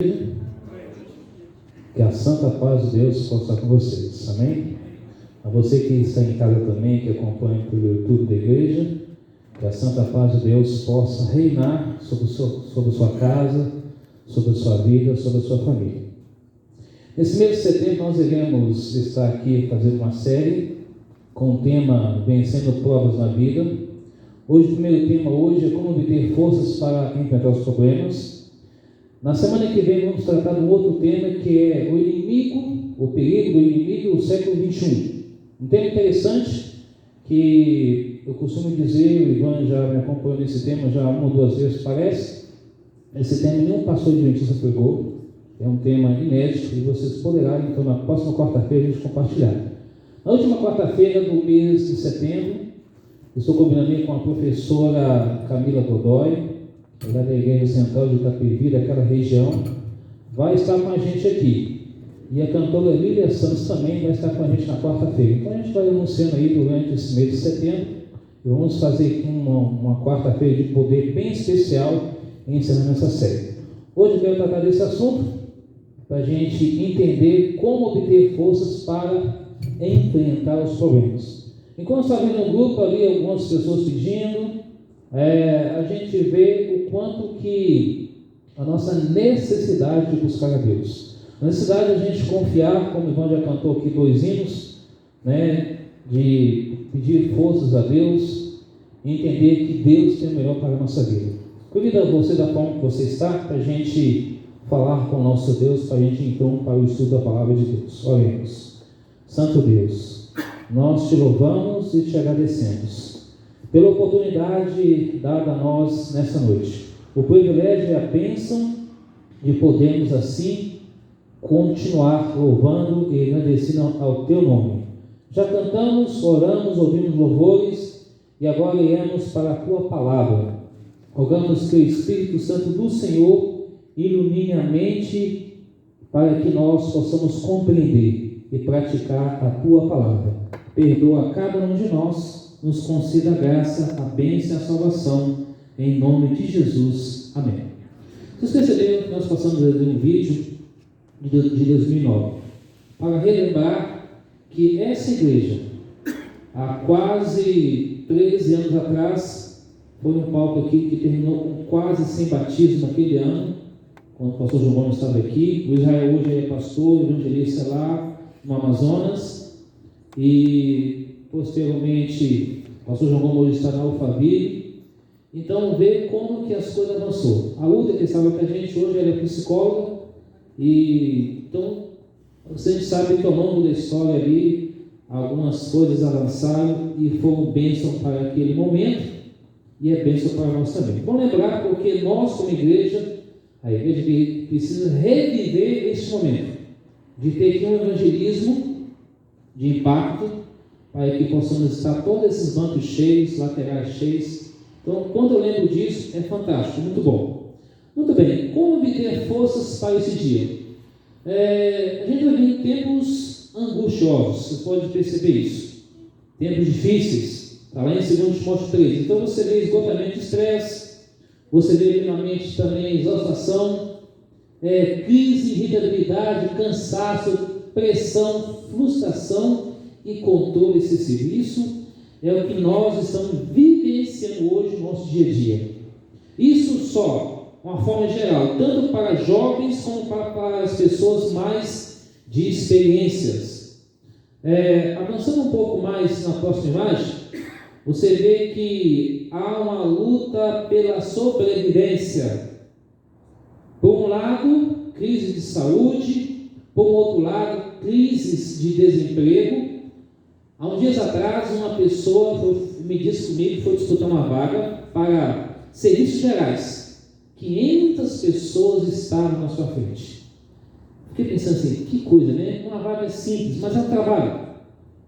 Que a santa paz de Deus possa estar com vocês, amém? A você que está em casa também, que acompanha pelo YouTube da igreja, que a santa paz de Deus possa reinar sobre sua casa, sobre a sua vida, sobre a sua família. Nesse mês de setembro nós iremos estar aqui fazendo uma série com o tema Vencendo Provas na Vida. Hoje o primeiro tema é como obter forças para enfrentar os problemas. Na semana que vem vamos tratar de um outro tema que é o inimigo, o perigo do inimigo do século XXI. Um tema interessante que eu costumo dizer, o Ivan já me acompanhou nesse tema já uma ou duas vezes parece. Esse tema nenhum pastor de adventista pregou, é um tema inédito e vocês poderão então na próxima quarta-feira a gente compartilhar. Na última quarta-feira do mês de setembro, estou combinando com a professora Camila Godoy, ela é da Igreja Central de Itapevi, daquela região, vai estar com a gente aqui. E a cantora Lília Santos também vai estar com a gente na quarta-feira. Então a gente vai anunciando aí durante esse mês de setembro. E vamos fazer aqui uma quarta-feira de poder bem especial encerrando essa série. Hoje eu quero tratar desse assunto para a gente entender como obter forças para enfrentar os problemas. Enquanto está vendo um grupo ali, algumas pessoas pedindo, a gente vê o quanto que a nossa necessidade de buscar a Deus, a necessidade de a gente confiar, como o Ivan já cantou aqui 2 hinos, de pedir forças a Deus e entender que Deus tem o melhor para a nossa vida. Convido você da forma que você está, para a gente falar com o nosso Deus, para a gente então para o estudo da palavra de Deus. Oremos. Santo Deus, nós te louvamos e te agradecemos pela oportunidade dada a nós nessa noite, o privilégio e a bênção de podermos assim continuar louvando e agradecendo ao teu nome. Já cantamos, oramos, ouvimos louvores e agora iremos para a tua palavra. Rogamos que o Espírito Santo do Senhor ilumine a mente para que nós possamos compreender e praticar a tua palavra. Perdoa cada um de nós, nos conceda a graça, a bênção e a salvação, em nome de Jesus. Amém. Vocês perceberam que nós passamos a ver um vídeo de 2009 para relembrar que essa igreja, há quase 13 anos atrás, foi um palco aqui que terminou com quase 100 batismos naquele ano, quando o pastor João Gomes estava aqui. O Israel hoje é pastor, evangelista lá no Amazonas, e posteriormente o pastor João Gomes está na Alphaville. Então vê como que as coisas avançou. A Luta que estava com a gente hoje, ela é psicóloga, e então a gente sabe que ao longo da história ali algumas coisas avançaram e foram bênção para aquele momento e é bênção para nós também. Vamos lembrar porque nós como igreja, a igreja precisa reviver esse momento de ter aqui um evangelismo de impacto, para que possamos estar todos esses bancos cheios, laterais cheios. Então, quando eu lembro disso, é fantástico, muito bom. Muito bem, como obter forças para esse dia? A gente vai vir tempos angustiosos, você pode perceber isso. Tempos difíceis, está lá em 2 Timóteo 3. Então, você vê esgotamento de estresse, você vê na mente também exaustação, crise, irritabilidade, cansaço, pressão, frustração e controle excessivo. Isso é o que nós estamos vivenciando hoje no nosso dia a dia. Isso só, uma forma geral, tanto para jovens como para as pessoas mais de experiências. Avançando um pouco mais na próxima imagem, você vê que há uma luta pela sobrevivência. Por um lado, crise de saúde, por um outro lado, crises de desemprego. Há uns dias atrás, uma pessoa me disse comigo que foi disputar uma vaga para serviços gerais. 500 pessoas estavam na sua frente. Fiquei pensando assim, que coisa, né? Uma vaga simples, mas é um trabalho.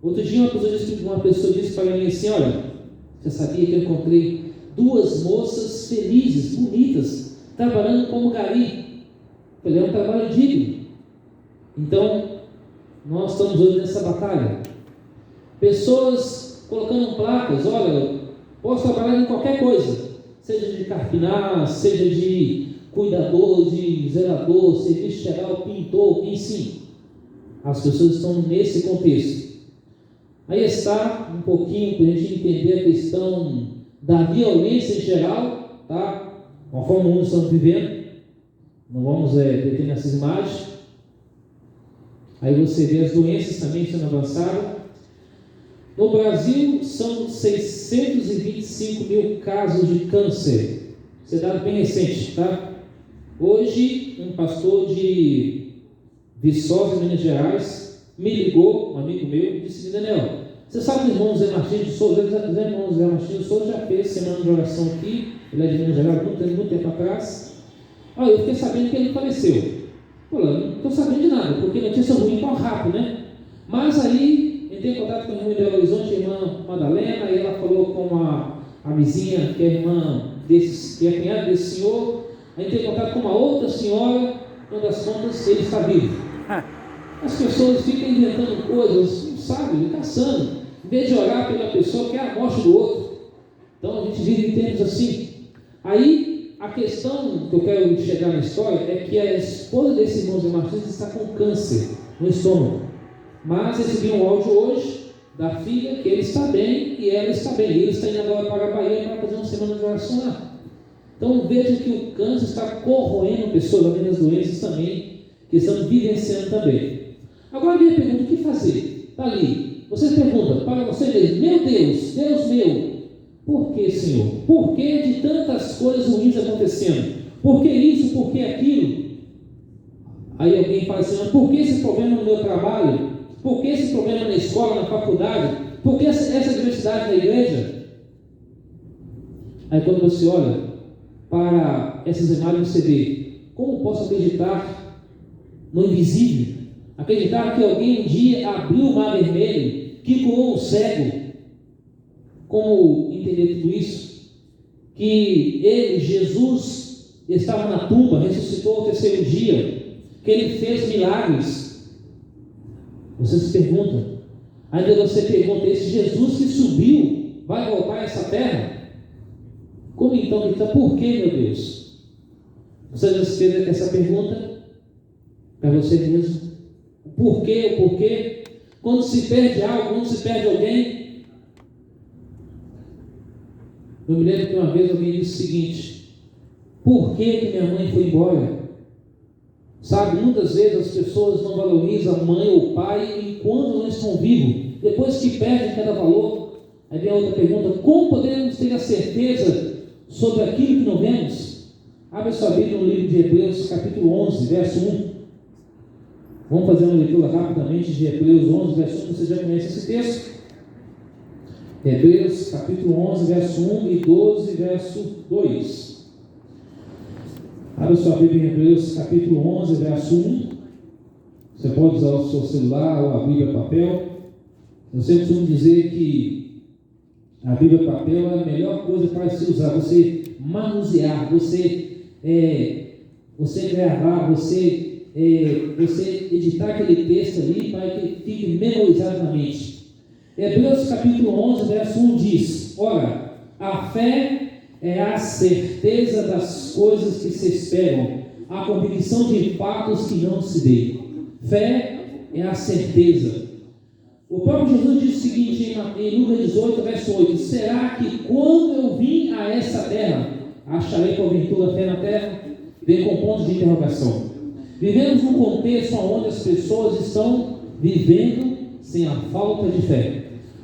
Outro dia uma pessoa disse para mim assim, olha, você sabia que eu encontrei 2 moças felizes, bonitas, trabalhando como gari? Eu falei, é um trabalho digno. Então, nós estamos hoje nessa batalha. Pessoas colocando placas, olha, posso trabalhar em qualquer coisa, seja de carpinar, seja de cuidador, de zelador, serviço geral, pintor, enfim. As pessoas estão nesse contexto. Aí está um pouquinho para a gente entender a questão da violência em geral, tá? Conforme o mundo estamos vivendo. Não vamos deter nessas imagens. Aí você vê as doenças também sendo avançadas. No Brasil, são 625 mil casos de câncer. Isso é dado bem recente, tá? Hoje, um pastor de Viçosa, Minas Gerais, me ligou, um amigo meu, e disse: Daniel, você sabe que o irmão Zé Martins de Souza? O irmão Zé Martins de Souza já fez semana de oração aqui, ele é de Minas Gerais, muito tempo atrás. Eu fiquei sabendo que ele faleceu. Não estou sabendo de nada, porque notícia ruim corre rápido, né? Mas aí, entrei em contato com a irmã de Belo Horizonte, a irmã Madalena, e ela falou com a vizinha, que é irmã que é cunhada desse senhor. Aí entrei em contato com uma outra senhora, uma das contas, ele está vivo. As pessoas ficam inventando coisas, não sabem, caçando, em vez de orar pela pessoa que é a morte do outro. Então a gente vive em tempos assim. Aí a questão que eu quero chegar na história é que a esposa desse irmão Zé Martins está com câncer no estômago. Mas recebi um áudio hoje da filha que ele está bem e ela está bem. Ele está indo agora para a Bahia para fazer uma semana de oração lá. Então veja que o câncer está corroendo pessoas, além das doenças também, que estão vivenciando também. Agora a minha pergunta: o que fazer? Está ali. Você pergunta para você mesmo: meu Deus, Deus meu, por que, Senhor? Por que de tantas coisas ruins acontecendo? Por que isso? Por que aquilo? Aí alguém fala assim: mas por que esse problema no meu trabalho? Por que esse problema na escola, na faculdade? Por que essa diversidade na igreja? Aí quando você olha para essas imagens, você vê: como posso acreditar no invisível? Acreditar que alguém um dia abriu o mar vermelho, que curou um cego. Como entender tudo isso? Que ele, Jesus, estava na tumba, ressuscitou ao terceiro dia, que ele fez milagres. Você se pergunta, ainda você pergunta: esse Jesus que subiu vai voltar a essa terra? Como então ele está? Por que, meu Deus? Você já se fez essa pergunta para você mesmo? O porquê, o porquê? Quando se perde algo, quando se perde alguém. Eu me lembro que uma vez alguém disse o seguinte: por que minha mãe foi embora? Sabe, muitas vezes as pessoas não valorizam a mãe ou o pai enquanto não estão vivos. Depois que perdem cada valor. Aí vem a outra pergunta: como podemos ter a certeza sobre aquilo que não vemos? Abre sua Bíblia no livro de Hebreus, capítulo 11, verso 1. Vamos fazer uma leitura rapidamente de Hebreus 11, verso 1. Você já conhece esse texto? Hebreus, capítulo 11, verso 1 e 12, verso 2. Abre sua Bíblia em Hebreus, capítulo 11, verso 1. Você pode usar o seu celular ou a Bíblia papel. Eu sempre costumo dizer que a Bíblia papel é a melhor coisa para se usar. Você manusear, você gravar, você editar aquele texto ali para que fique memorizado na mente. Hebreus capítulo 11, verso 1 diz: ora, a fé é a certeza das coisas que se esperam, a convicção de fatos que não se veem. Fé é a certeza. O próprio Jesus diz o seguinte em Lucas 18, verso 8: será que quando eu vim a essa terra, acharei porventura fé na terra? Vem com pontos de interrogação. Vivemos num contexto onde as pessoas estão vivendo sem a falta de fé.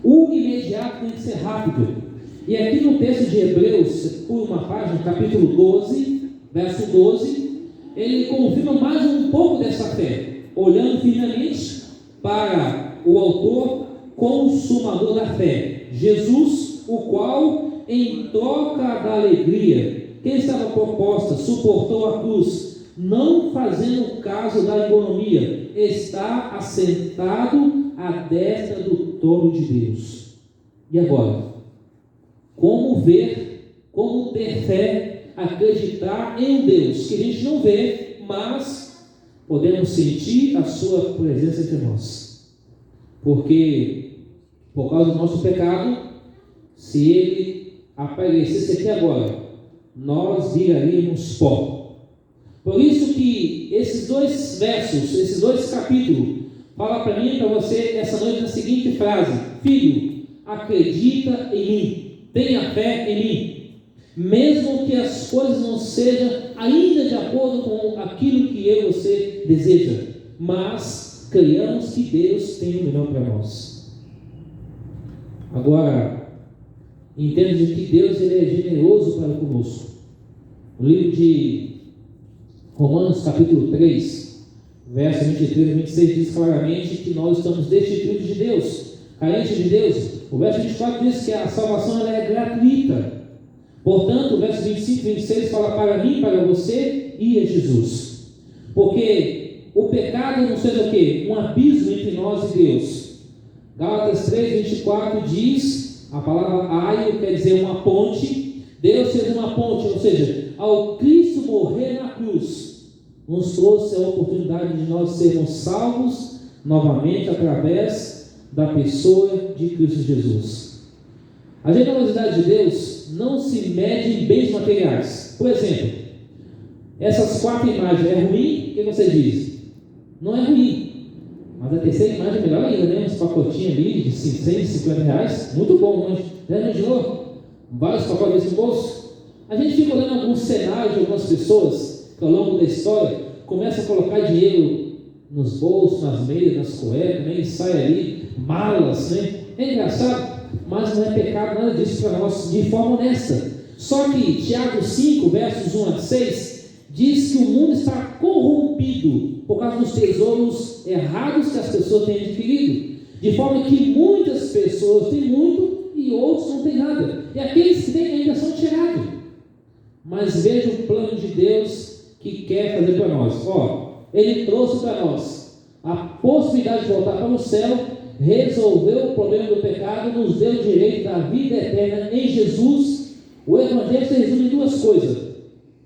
O imediato tem que ser rápido. E aqui no texto de Hebreus, por uma página, capítulo 12, verso 12, ele confirma mais um pouco dessa fé, olhando finalmente para o autor consumador da fé, Jesus, o qual, em troca da alegria que estava proposta, suportou a cruz, não fazendo caso da economia, está assentado à destra do trono de Deus. E agora? Como ver, como ter fé, acreditar em um Deus que a gente não vê, mas podemos sentir a sua presença entre nós? Porque, por causa do nosso pecado, se ele aparecesse aqui agora, nós viraríamos pó. Por isso que esses dois versos, esses dois capítulos, falam para mim e para você essa noite na seguinte frase: filho, acredita em mim, tenha fé em mim, mesmo que as coisas não sejam ainda de acordo com aquilo que eu e você deseja, mas creiamos que Deus tem o melhor para nós. Agora, entenda de que Deus ele é generoso para conosco. O livro de Romanos capítulo 3, verso 23 e 26 diz claramente que nós estamos destituídos de Deus, carentes de Deus. O verso 24 diz que a salvação ela é gratuita. Portanto, o verso 25 e 26 fala para mim, para você e a Jesus. Porque o pecado não seja o quê? Um abismo entre nós e Deus. Gálatas 3, 24 diz, a palavra aio quer dizer uma ponte. Deus fez uma ponte, ou seja, ao Cristo morrer na cruz, nos trouxe a oportunidade de nós sermos salvos novamente através da pessoa de Cristo Jesus. A generosidade de Deus não se mede em bens materiais. Por exemplo, essas 4 imagens é ruim? O que você diz? Não é ruim. Mas a terceira imagem é melhor ainda, né? Uns pacotinhos ali de R$150, muito bom, mas já imaginou? Vários pacotes desse bolso. A gente fica olhando alguns cenários de algumas pessoas que ao longo da história começam a colocar dinheiro nos bolsos, nas meias, nas cuecas, né? E sai ali, malas, né? É engraçado, mas não é pecado nada disso para nós, de forma honesta. Só que Tiago 5, versos 1 a 6, diz que o mundo está corrompido por causa dos tesouros errados que as pessoas têm adquirido, de forma que muitas pessoas têm muito e outros não têm nada, e aqueles que têm ainda são tirados. Mas veja o plano de Deus que quer fazer para nós. Ele trouxe para nós a possibilidade de voltar para o céu, resolveu o problema do pecado, nos deu o direito da vida eterna em Jesus. O Evangelho se resume em 2 coisas: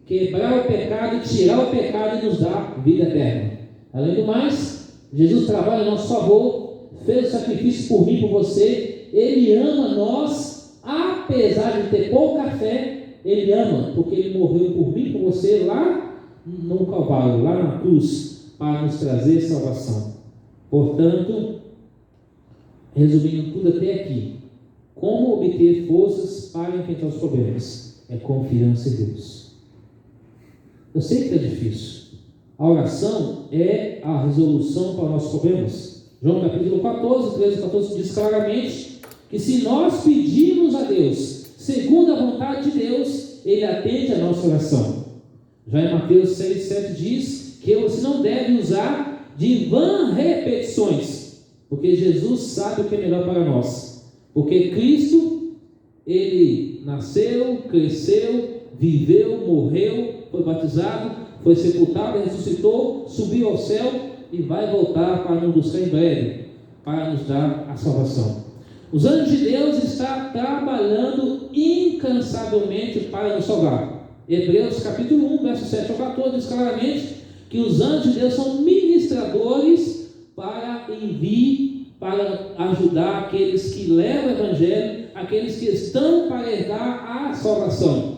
quebrar o pecado, tirar o pecado e nos dar vida eterna. Além do mais, Jesus trabalha a nosso favor, fez o sacrifício por mim, por você. Ele ama nós, apesar de ter pouca fé. Ele ama, porque Ele morreu por mim, por você, lá no Calvário, lá na cruz, para nos trazer salvação. Portanto, resumindo tudo até aqui, como obter forças para enfrentar os problemas? É confiança em Deus. Eu sei que é difícil. A oração é a resolução para os nossos problemas. João capítulo 14, 13 e 14 diz claramente que se nós pedirmos a Deus segundo a vontade de Deus, Ele atende a nossa oração. Já em Mateus 6, 7 diz que você não deve usar de vãs repetições, porque Jesus sabe o que é melhor para nós. Porque Cristo, Ele nasceu, cresceu, viveu, morreu, foi batizado, foi sepultado, ressuscitou, subiu ao céu e vai voltar para nos buscar em breve, para nos dar a salvação. Os anjos de Deus estão trabalhando incansavelmente para nos salvar. Hebreus capítulo 1, verso 7 ao 14 diz claramente que os anjos de Deus são ministradores para enviar, para ajudar aqueles que levam o Evangelho, aqueles que estão para herdar a salvação.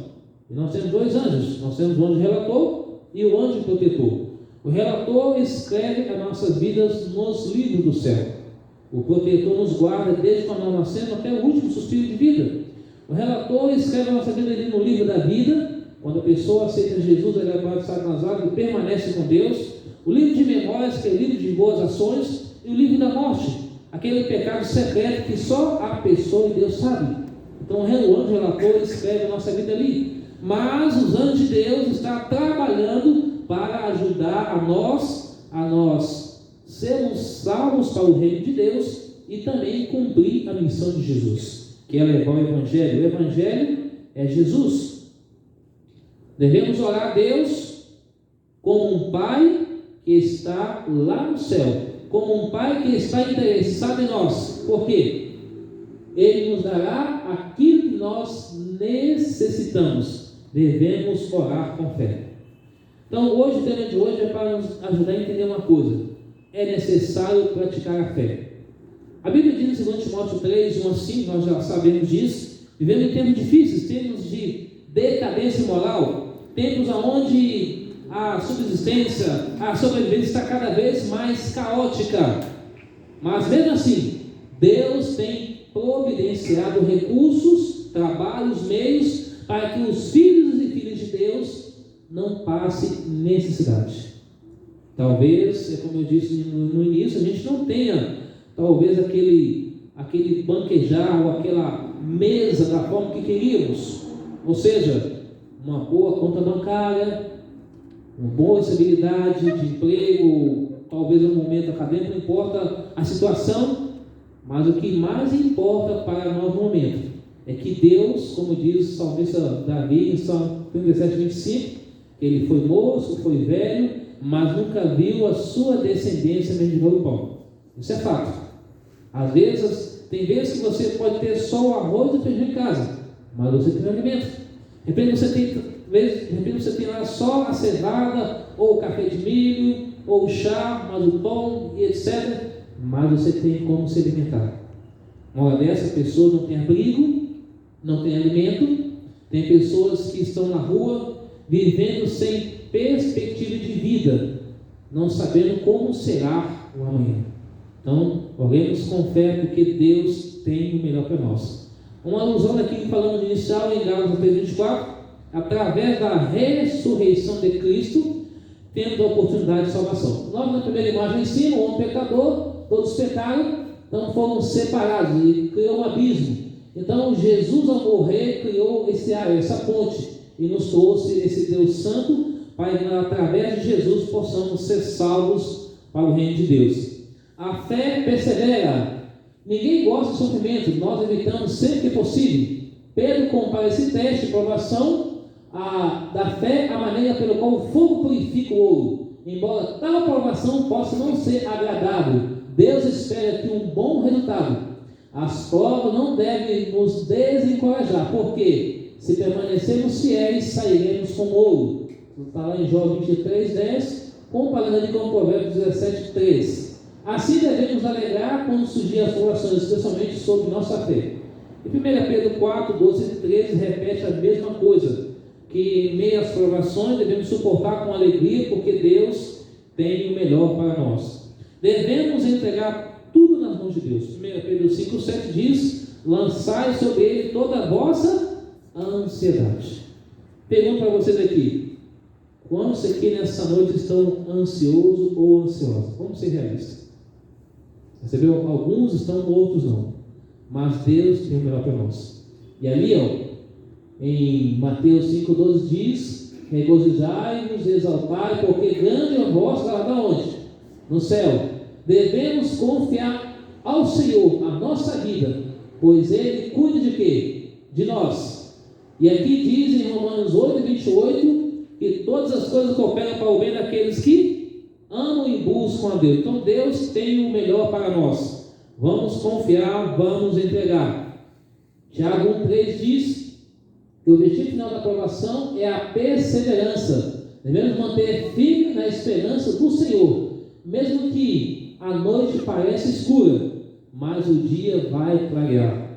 E nós temos 2 anjos, nós temos o anjo relator e o anjo protetor. O relator escreve as nossas vidas nos livros do céu. O protetor nos guarda desde quando nós nascemos até o último suspiro de vida. O relator escreve a nossa vida ali no livro da vida. Quando a pessoa aceita Jesus, ele é batizado nas águas e permanece com Deus. O livro de memórias, que é o livro de boas ações, e o livro da morte, aquele pecado secreto que só a pessoa e Deus sabe. Então o anjo relator escreve a nossa vida ali. Mas os anjos de Deus estão trabalhando para ajudar a nós sermos salvos para o reino de Deus e também cumprir a missão de Jesus, que é levar o Evangelho. O Evangelho é Jesus. Devemos orar a Deus como um Pai que está lá no céu, como um Pai que está interessado em nós. Por quê? Ele nos dará aquilo que nós necessitamos. Devemos orar com fé. Então, hoje, o tema de hoje é para nos ajudar a entender uma coisa: é necessário praticar a fé. A Bíblia diz em 2 Timóteo 3, 1 a 5, nós já sabemos disso, vivendo em tempos difíceis, tempos de decadência moral, tempos onde a subsistência, a sobrevivência está cada vez mais caótica. Mas mesmo assim, Deus tem providenciado recursos, trabalhos, meios, para que os filhos e filhas de Deus não passem necessidade. Talvez, como eu disse no início, a gente não tenha, talvez, aquele banquejar ou aquela mesa da forma que queríamos. Ou seja, uma boa conta bancária, uma boa estabilidade de emprego, talvez no momento acadêmico, não importa a situação, mas o que mais importa para nós no momento é que Deus, como diz o salmista Davi em Salmo 37, 25, ele foi moço, foi velho, mas nunca viu a sua descendência mendigar o pão. Isso é fato. Às vezes, tem vezes que você pode ter só o arroz e o feijão em casa, mas você tem alimento. De repente você tem lá só a cevada, ou o café de milho, ou o chá, mas o pão e etc. Mas você tem como se alimentar. Uma hora dessa, a pessoa não tem abrigo, não tem alimento. Tem pessoas que estão na rua vivendo sem perspectiva de vida, não sabendo como será o amanhã. Então, oremos com fé, porque Deus tem o melhor para nós. Uma alusão aqui que falamos inicial em Gálatas 3:24, através da ressurreição de Cristo, tendo a oportunidade de salvação. Nós, na primeira imagem em cima, o homem pecador, todos pecaram, então foram separados e criou um abismo. Então Jesus, ao morrer, criou essa ponte e nos trouxe esse Deus Santo para que, através de Jesus, possamos ser salvos para o reino de Deus. A fé persevera. Ninguém gosta de sofrimento, nós evitamos sempre que possível. Pedro compara esse teste de provação da fé à maneira pelo qual o fogo purifica o ouro. Embora tal provação possa não ser agradável, Deus espera que um bom resultado. As provas não devem nos desencorajar, porque se permanecermos fiéis, sairemos com ouro. Está lá em Jó 23:10, comparando ali com o Provérbios 17:3. Assim devemos alegrar quando surgirem as provações, especialmente sobre nossa fé. E 1 Pedro 4:12-13 repete a mesma coisa, que em meio às provações devemos suportar com alegria, porque Deus tem o melhor para nós. Devemos entregar tudo nas mãos de Deus. 1 Pedro 5:7 diz: lançai sobre ele toda a vossa ansiedade. Pergunto para vocês aqui: quantos aqui nessa noite estão ansiosos ou ansiosos? Vamos ser realistas. Percebeu? Alguns estão, outros não. Mas Deus tem o melhor para nós. E ali, em Mateus 5:12 diz: regozijai-vos, exaltai, porque grande é o vosso galardão onde? No céu. Devemos confiar ao Senhor a nossa vida, pois Ele cuida de quê? De nós. E aqui diz em Romanos 8:28 que todas as coisas cooperam para o bem daqueles que amam e buscam a Deus. Então Deus tem o melhor para nós. Vamos confiar, vamos entregar. Tiago 1:3 diz que o objetivo final da aprovação é a perseverança. Devemos manter firme na esperança do Senhor, mesmo que a noite pareça escura, mas o dia vai clarear.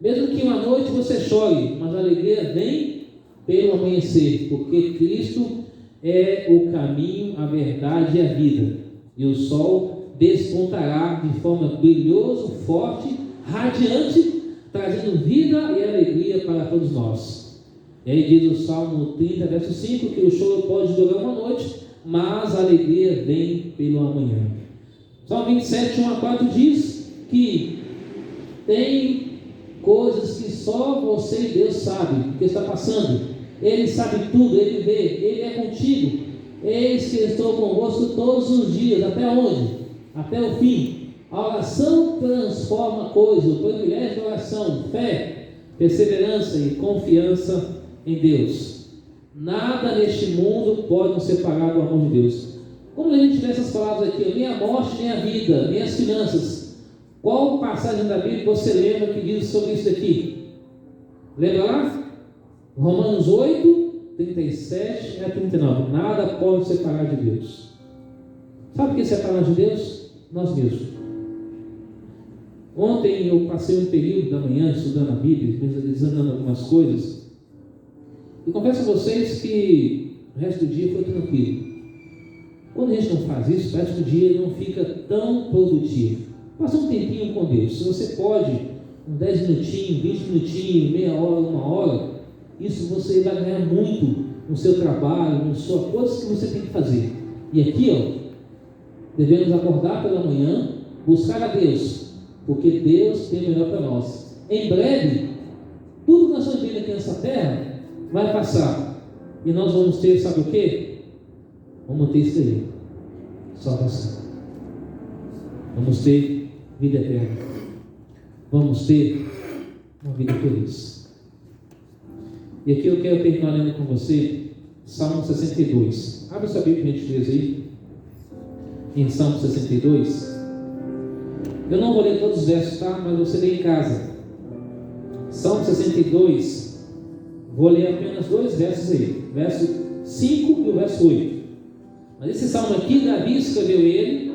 Mesmo que uma noite você chore, mas a alegria vem pelo amanhecer, porque Cristo é o caminho, a verdade e a vida. E o sol despontará de forma brilhosa, forte, radiante, trazendo vida e alegria para todos nós. E aí diz o Salmo 30, verso 5, que o choro pode durar uma noite, mas a alegria vem pelo amanhã. Salmo 27, 1-4 diz que tem coisas que só você e Deus sabem o que está passando. Ele sabe tudo, Ele vê, Ele é contigo. Eis que estou convosco todos os dias. Até onde? Até o fim. A oração transforma coisas. O privilégio da oração, fé, perseverança e confiança em Deus. Nada neste mundo pode nos separar do amor de Deus. Como a gente lê essas palavras aqui, nem a morte, nem a vida, nem as finanças. Qual passagem da Bíblia você lembra que diz sobre isso daqui? Lembra lá? Romanos 8:37-39. Nada pode nos separar de Deus. Sabe o que é separar de Deus? Nós mesmos. Ontem eu passei um período da manhã estudando a Bíblia, examinando algumas coisas. E confesso a vocês que o resto do dia foi tranquilo. Quando a gente não faz isso, parece que o dia não fica tão produtivo. Passa um tempinho com Deus. Se você pode, uns 10 minutinhos, 20 minutinhos, meia hora, uma hora, isso você vai ganhar muito no seu trabalho, nas suas coisas que você tem que fazer. E aqui, devemos acordar pela manhã, buscar a Deus, porque Deus tem o melhor para nós. Em breve, tudo que nós estamos vendo aqui nessa terra vai passar, e nós vamos ter, sabe o que? Vamos ter isso aí, salvação. Vamos ter vida eterna. Vamos ter uma vida feliz. E aqui eu quero terminar lendo com você Salmo 62. Abre sua Bíblia, por gentileza, aí. Em Salmo 62. Eu não vou ler todos os versos, tá? Mas você lê em casa. Salmo 62. Vou ler apenas 2 versos aí. Verso 5 e o verso 8. Mas esse salmo aqui, Davi escreveu ele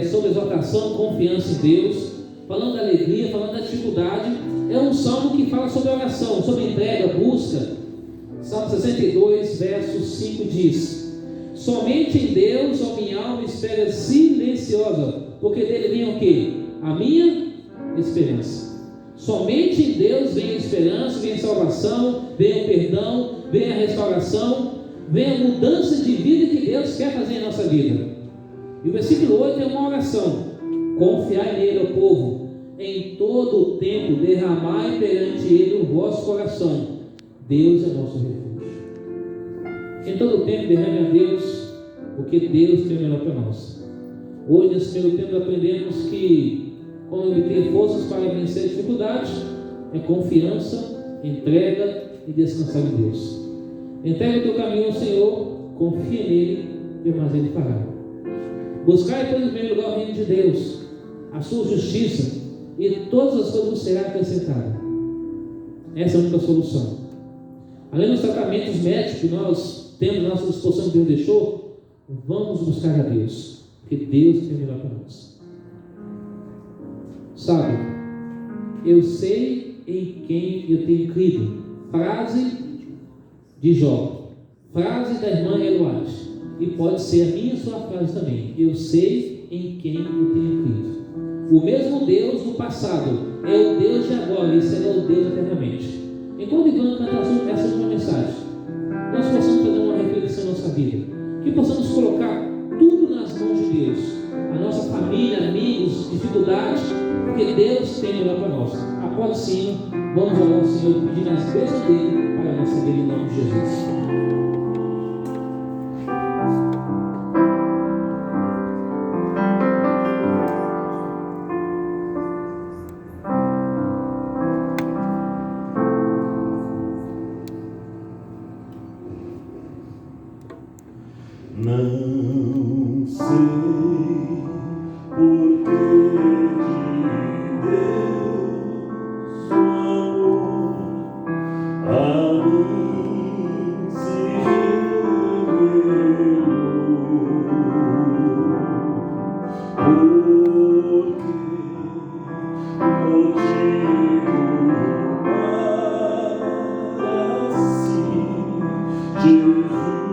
sobre exortação, confiança em Deus, falando da alegria, falando da dificuldade. É um salmo que fala sobre oração, sobre entrega, busca. Salmo 62, verso 5 diz: somente em Deus, ó minha alma, espera silenciosa, porque dele vem o quê? A minha esperança. Somente em Deus vem a esperança, vem a salvação, vem o perdão, vem a restauração, vem a mudança de vida que Deus quer fazer em nossa vida. E o versículo 8 é uma oração: confiai nele, ó povo, em todo o tempo derramai perante ele o vosso coração. Deus é nosso refúgio. Em todo o tempo derrame a Deus, porque Deus tem o melhor para nós. Hoje, nesse primeiro tempo, aprendemos que como obter forças para vencer a dificuldade é confiança, entrega e descansar em Deus. Entrega o teu caminho ao Senhor, confia nele e mais ele fará. Buscai, pois, em primeiro lugar o reino de Deus, a sua justiça, e todas as coisas serão acrescentadas. Essa é a única solução. Além dos tratamentos médicos que nós temos à nossa disposição que Deus deixou, vamos buscar a Deus, porque Deus tem o melhor para nós. Sabe, eu sei em quem eu tenho crido. Frase de Jó, frase da irmã Eloate, e pode ser a minha e sua frase também. Eu sei em quem eu tenho crido. O mesmo Deus do passado é o Deus de agora e será o Deus eternamente. Enquanto Ivan cantar essa última mensagem, nós possamos fazer uma reflexão em nossa vida, que possamos colocar tudo nas mãos de Deus, a nossa família, amigos, dificuldades, porque Deus tem o melhor para nós. Após o sino, vamos orar ao Senhor pedindo as bênçãos dele para a nossa vida em nome de Jesus. Não sei porque de Deus o amor a mim se revelou, porque motivo para si Jesus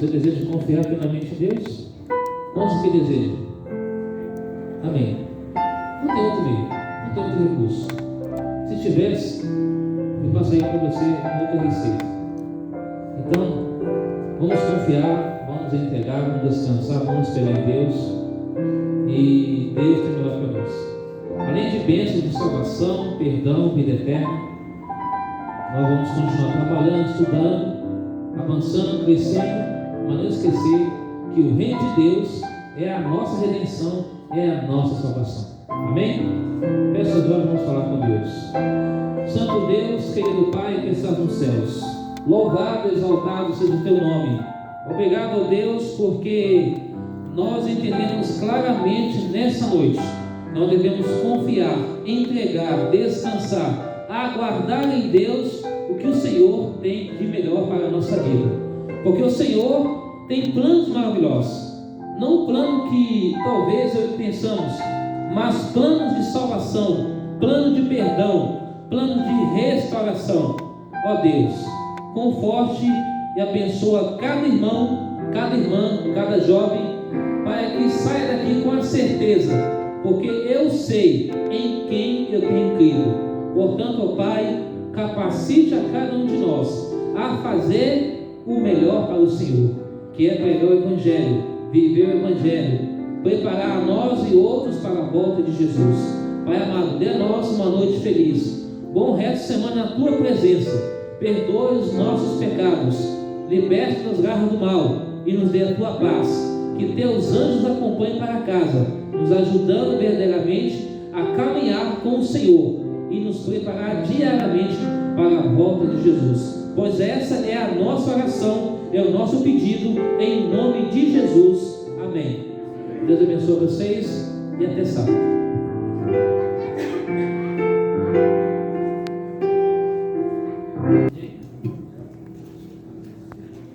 Você deseja confiar plenamente em Deus? Quantos que desejam? Amém. Não tem outro meio, não tem outro recurso. Se tivesse, eu passaria para você outra receita. Então, vamos confiar, vamos entregar, vamos descansar, vamos esperar em Deus. E Deus tem melhor para nós. Além de bênçãos de salvação, perdão, vida eterna, nós vamos continuar trabalhando, estudando, avançando, crescendo, mas não esquecer que o reino de Deus é a nossa redenção, é a nossa salvação. Amém? Peço as horas, vamos falar com Deus. Santo Deus, querido Pai que estás nos céus, louvado e exaltado seja o teu nome. Obrigado, ó Deus, porque nós entendemos claramente nessa noite, nós devemos confiar, entregar, descansar, aguardar em Deus o que o Senhor tem de melhor para a nossa vida. Porque o Senhor tem planos maravilhosos. Não plano que talvez pensamos, mas planos de salvação, plano de perdão, plano de restauração. Ó Deus, conforte e abençoa cada irmão, cada irmã, cada jovem, para que saia daqui com a certeza, porque eu sei em quem eu tenho crido. Portanto, ó Pai, capacite a cada um de nós a fazer o melhor para o Senhor, que é pregar o Evangelho, viver o Evangelho, preparar a nós e outros para a volta de Jesus. Pai amado, dê a nós uma noite feliz, bom resto de semana na Tua presença, perdoe os nossos pecados, liberte das garras do mal e nos dê a Tua paz. Que Teus anjos acompanhem para casa, nos ajudando verdadeiramente a caminhar com o Senhor e nos preparar diariamente para a volta de Jesus. Pois essa é a nossa oração, é o nosso pedido, em nome de Jesus. Amém. Deus abençoe vocês e até sábado.